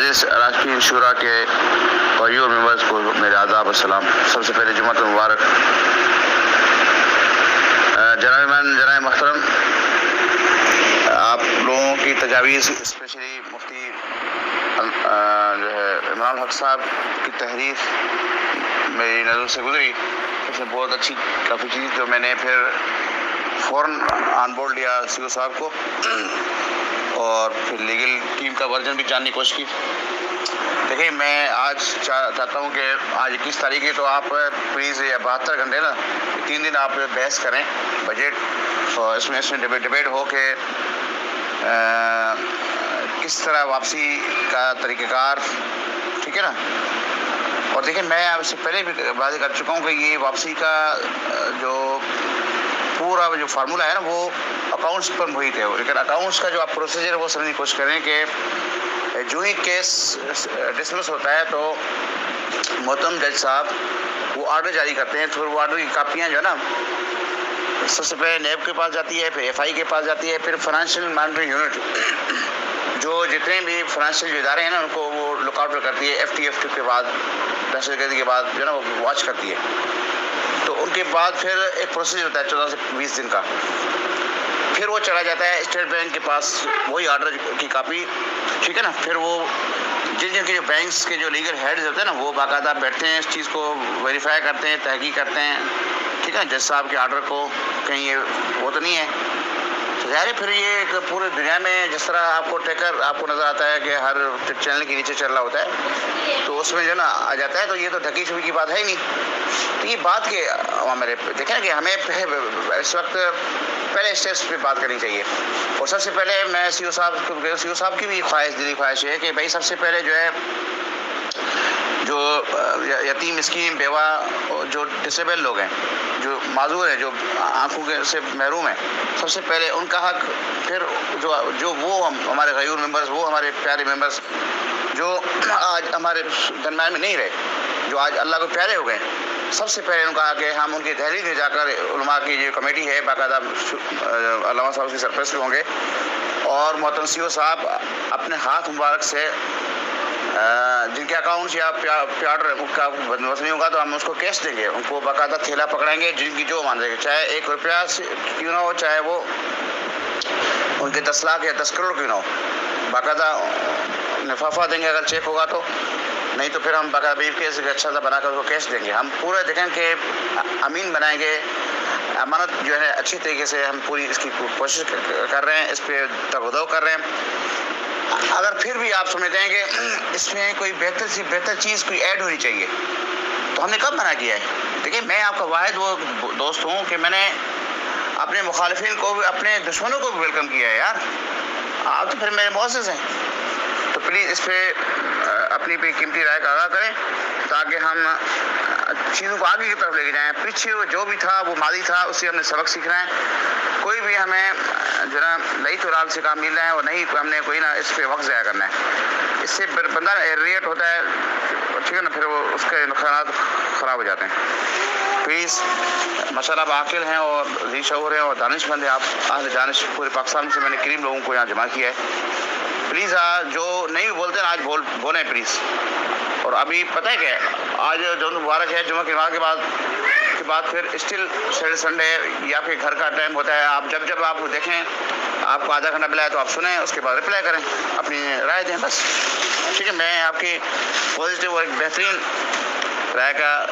معزز اراکین شورا کے غیور ممبرز کو میرے آداب السلام. سب سے پہلے جمعۃ مبارک. جناب محترم، آپ لوگوں کی تجاویز، اسپیشلی مفتی جو ہے عمران حق صاحب کی تحریر میری نظر سے گزری. اس میں بہت اچھی کافی چیز جو میں نے پھر فوراً آن بورڈ لیا سی او صاحب کو، اور پھر لیگل ٹیم کا ورژن بھی جاننے کی کوشش کی. دیکھیں، میں آج چاہتا ہوں کہ آج 21 تاریخ ہے، تو آپ پلیز 72 گھنٹے نا 3 دن آپ بحث کریں بجٹ، اور اس میں ڈبیٹ ہو کہ کس طرح واپسی کا طریقہ کار، ٹھیک ہے نا. اور دیکھیں، میں آپ سے پہلے بھی واضح کر چکا ہوں کہ یہ واپسی کا جو پورا جو فارمولہ ہے نا، وہ اکاؤنٹس پر محیط ہے. لیکن اکاؤنٹس کا جو آپ پروسیجر ہے وہ سمجھنے کی کوشش کریں کہ جو ہی کیس ڈسمس ہوتا ہے تو محترم جج صاحب وہ آرڈر جاری کرتے ہیں. پھر وہ آرڈر کی کاپیاں جو ہے نا، سب سے پہلے نیب کے پاس جاتی ہے، پھر ایف آئی کے پاس جاتی ہے، پھر فائنینشیل مانیٹرنگ یونٹ جو جتنے بھی فائنینشیل ادارے ہیں نا، ان کو وہ لک آؤٹ کرتی ہے. ایف ٹی کے بعد دہشت گردی کے بعد جو ہے نا وہ واچ کرتی ہے. تو ان کے بعد پھر ایک پروسیجر ہوتا ہے 14 سے 20 دن کا. پھر وہ چلا جاتا ہے اسٹیٹ بینک کے پاس وہی آرڈر کی کاپی، ٹھیک ہے نا. پھر وہ جن کے جو بینکس کے جو لیگل ہیڈز ہوتے ہیں نا، وہ باقاعدہ بیٹھتے ہیں، اس چیز کو ویریفائی کرتے ہیں، تحقیق کرتے ہیں، ٹھیک ہے. جج صاحب کے آرڈر کو کہیں یہ وہ تو نہیں ہے. ظاہر ہے پھر یہ ایک پورے دنیا میں جس طرح آپ کو ٹیکر آپ کو نظر آتا ہے کہ ہر چینل کے نیچے چل رہا ہوتا ہے، تو اس میں جو ہے نا آ جاتا ہے. تو یہ تو ڈھکی چھپی کی بات ہے ہی نہیں. تو یہ بات کے میرے دیکھیں کہ ہمیں اس وقت پہلے اسٹیپس پہ بات کرنی چاہیے. اور سب سے پہلے میں سی او صاحب کی بھی دلی خواہش ہے کہ بھائی سب سے پہلے جو ہے جو یتیم، مسکین، بیوہ، جو ڈسیبل لوگ ہیں، جو معذور ہیں، جو آنکھوں کے سے محروم ہیں، سب سے پہلے ان کا حق. پھر جو وہ ہمارے غیور ممبرز، وہ ہمارے پیارے ممبرز جو آج ہمارے درمیان میں نہیں رہے، جو آج اللہ کو پیارے ہو گئے، سب سے پہلے ان کا کہ ہم ان کی دہلیز میں جا کر علماء کی جو کمیٹی ہے باقاعدہ علامہ صاحب کی سرپرستی ہوں گے، اور محترم سی او صاحب اپنے ہاتھ مبارک سے جن کے اکاؤنٹس یا پیاڈر کا بندوبست نہیں ہوگا تو ہم اس کو کیش دیں گے. ان کو باقاعدہ تھیلا پکڑائیں گے، جن کی جو مان لیں گے، چاہے 1 روپیہ کیوں نہ ہو، چاہے وہ ان کے 10 لاکھ یا 10 کروڑ کیوں نہ ہو. باقاعدہ لفافہ دیں گے اگر چیک ہوگا تو، نہیں تو پھر ہم باقاعدہ بریف کیس اچھا سا بنا کر اس کو کیش دیں گے. ہم پورا دیکھیں کہ امین بنائیں گے. امانت جو ہے اچھی طریقے سے ہم پوری اس کی کوشش کر رہے ہیں، اس پہ تغدو کر رہے ہیں. اگر پھر بھی آپ سمجھتے ہیں کہ اس میں کوئی بہتر چیز کوئی ایڈ ہونی چاہیے، تو ہم نے کب منع کیا ہے؟ دیکھیں، میں آپ کا واحد وہ دوست ہوں کہ میں نے اپنے مخالفین کو بھی، اپنے دشمنوں کو بھی ویلکم کیا ہے. یار آپ تو پھر میرے معزز ہیں. تو پلیز اس پہ اپنی قیمتی رائے کا آگاہ کریں تاکہ ہم چیزوں کو آگے کی طرف لے کے جائیں. پیچھے جو بھی تھا وہ ماضی تھا، اس سے ہم نے سبق سیکھنا ہے. کوئی بھی ہمیں جو نا نئی طورال سے کام مل رہا ہے، اور نہیں ہم نے کوئی نا اس پہ وقت ضائع کرنا ہے. اس سے بندہ ریٹ ہوتا ہے، ٹھیک ہے نا، پھر وہ اس کے نقصانات خراب ہو جاتے ہیں. پلیز ماشاءاللہ آپ عاقل ہیں اور ذی شعور ہیں اور دانش مند ہیں. آپ اہل دانش پورے پاکستان سے میں نے کریم لوگوں کو یہاں جمع کیا ہے. پلیز جو نہیں بولتے ہیں آج بولیں پلیز. اور ابھی پتہ ہے کہ آج جو مبارک ہے، جمعہ کی نماز کے بعد پھر اسٹل سیٹرڈے سنڈے یا پھر گھر کا ٹائم ہوتا ہے. آپ جب آپ دیکھیں آپ کو آدھا گھنٹہ ملا ہے تو آپ سنیں، اس کے بعد رپلائی کریں، اپنی رائے دیں بس. ٹھیک ہے، میں آپ کی پازیٹیو اور ایک بہترین رائے کا